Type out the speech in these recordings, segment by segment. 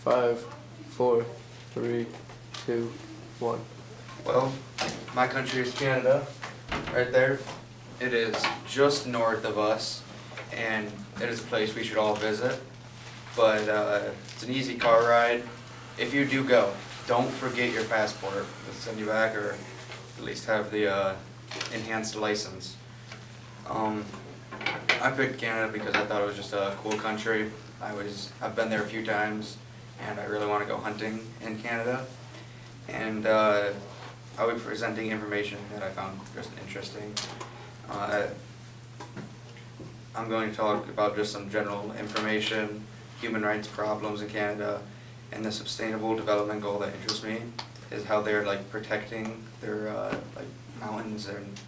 5, 4, 3, 2, 1. Well, my country is Canada, right there. It is just north of us, and it is a place we should all visit. But it's an easy car ride. If you do go, don't forget your passport. They'll send you back, or at least have the enhanced license. I picked Canada because I thought it was just a cool country. I've been there a few times, and I really want to go hunting in Canada. And I'll be presenting information that I found just interesting. I'm going to talk about just some general information, human rights problems in Canada, and the sustainable development goal that interests me is how they're like protecting their like mountains and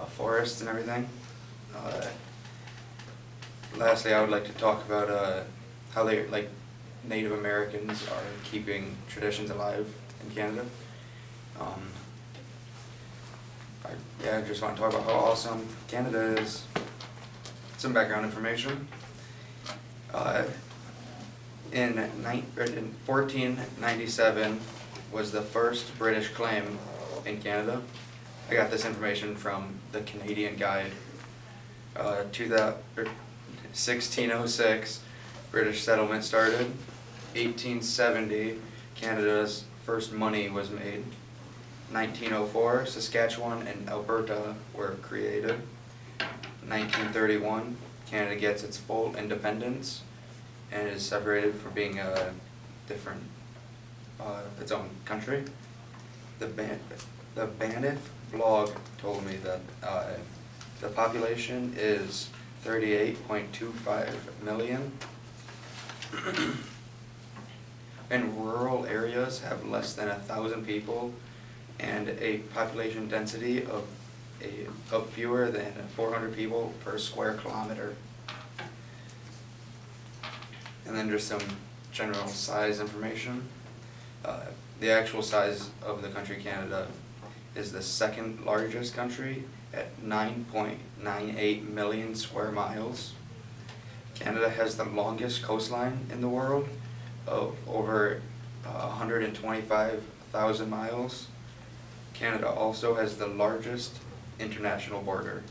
forests and everything. Lastly, I would like to talk about how they like Native Americans are keeping traditions alive in Canada. I just want to talk about how awesome Canada is. Some background information. In 1497 was the first British claim in Canada. I got this information from the Canadian Guide. 1606, British settlement started. 1870, Canada's first money was made. 1904, Saskatchewan and Alberta were created. 1931, Canada gets its full independence and is separated from being a different, its own country. The Banff blog told me that the population is 38.25 million. And rural areas have less than 1,000 people and a population density of fewer than 400 people per square kilometer. And then just some general size information. The actual size of the country Canada is the second largest country at 9.98 million square miles. Canada has the longest coastline in the world of over 125,000 miles. Canada also has the largest international border.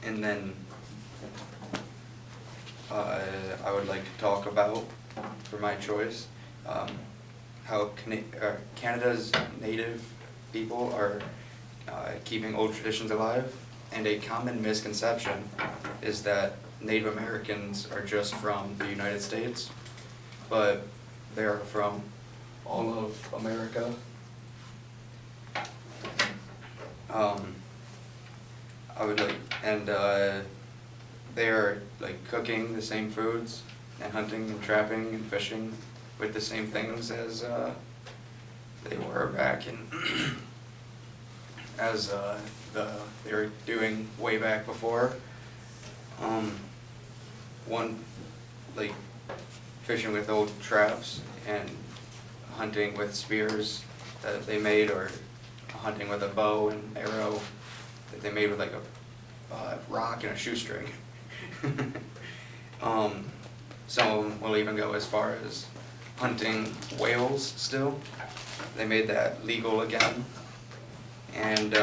And then I would like to talk about, for my choice, how Canada's native people are keeping old traditions alive. And a common misconception is that Native Americans are just from the United States, but they are from all of America. They are like cooking the same foods and hunting and trapping and fishing with the same things as they were back in they were doing way back before. One like fishing with old traps and hunting with spears that they made, or hunting with a bow and arrow that they made with like a rock and a shoestring. Some of them will even go as far as hunting whales still. They made that legal again. And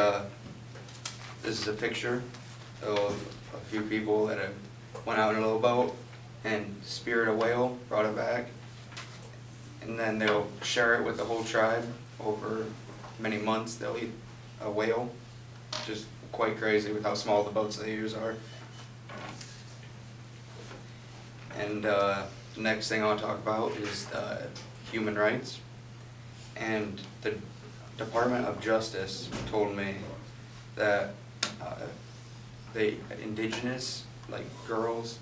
this is a picture of a few people that went out in a little boat and speared a whale, brought it back, and then they'll share it with the whole tribe. Over many months they'll eat a whale, which is quite crazy with how small the boats they use are. And the next thing I want to talk about is human rights. And the Department of Justice told me that the indigenous girls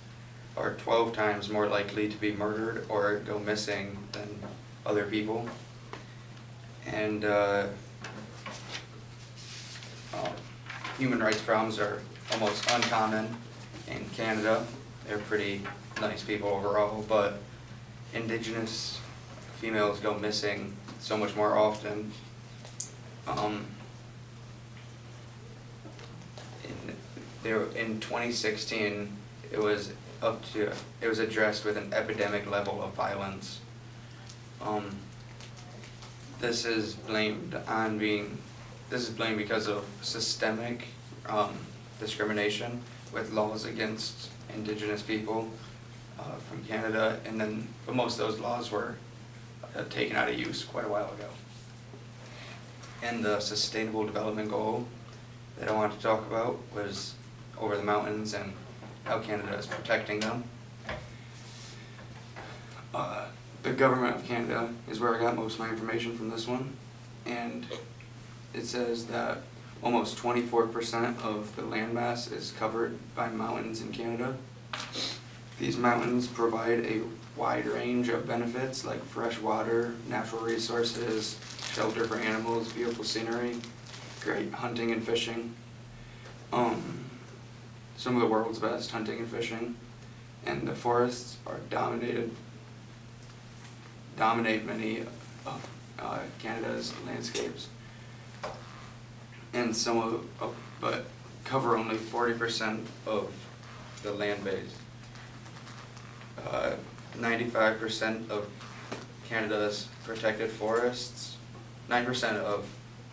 are 12 times more likely to be murdered or go missing than other people. And human rights problems are almost uncommon in Canada. They're pretty nice people overall, but indigenous females go missing so much more often. In 2016, it was addressed with an epidemic level of violence. This is blamed because of systemic discrimination with laws against Indigenous people from Canada, but most of those laws were taken out of use quite a while ago. And the Sustainable Development Goal that I wanted to talk about was over the mountains and how Canada is protecting them. The government of Canada is where I got most of my information from this one, and it says that almost 24% of the landmass is covered by mountains in Canada. These mountains provide a wide range of benefits like fresh water, natural resources, shelter for animals, beautiful scenery, great hunting and fishing. Some of the world's best hunting and fishing, and the forests are dominate many of Canada's landscapes, and but cover only 40% of the land base. 95% of Canada's protected forests, 9% of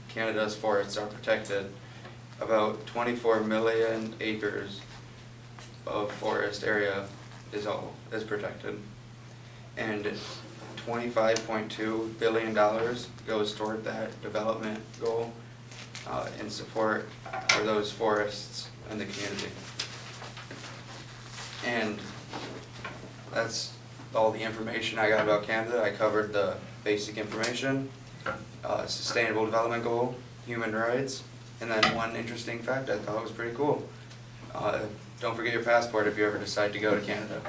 Canada's forests are protected. About 24 million acres of forest area is protected, and $25.2 billion goes toward that development goal in support for those forests in the community. And that's all the information I got about Canada. I covered the basic information, Sustainable Development Goal, human rights, and then one interesting fact I thought was pretty cool. Don't forget your passport if you ever decide to go to Canada.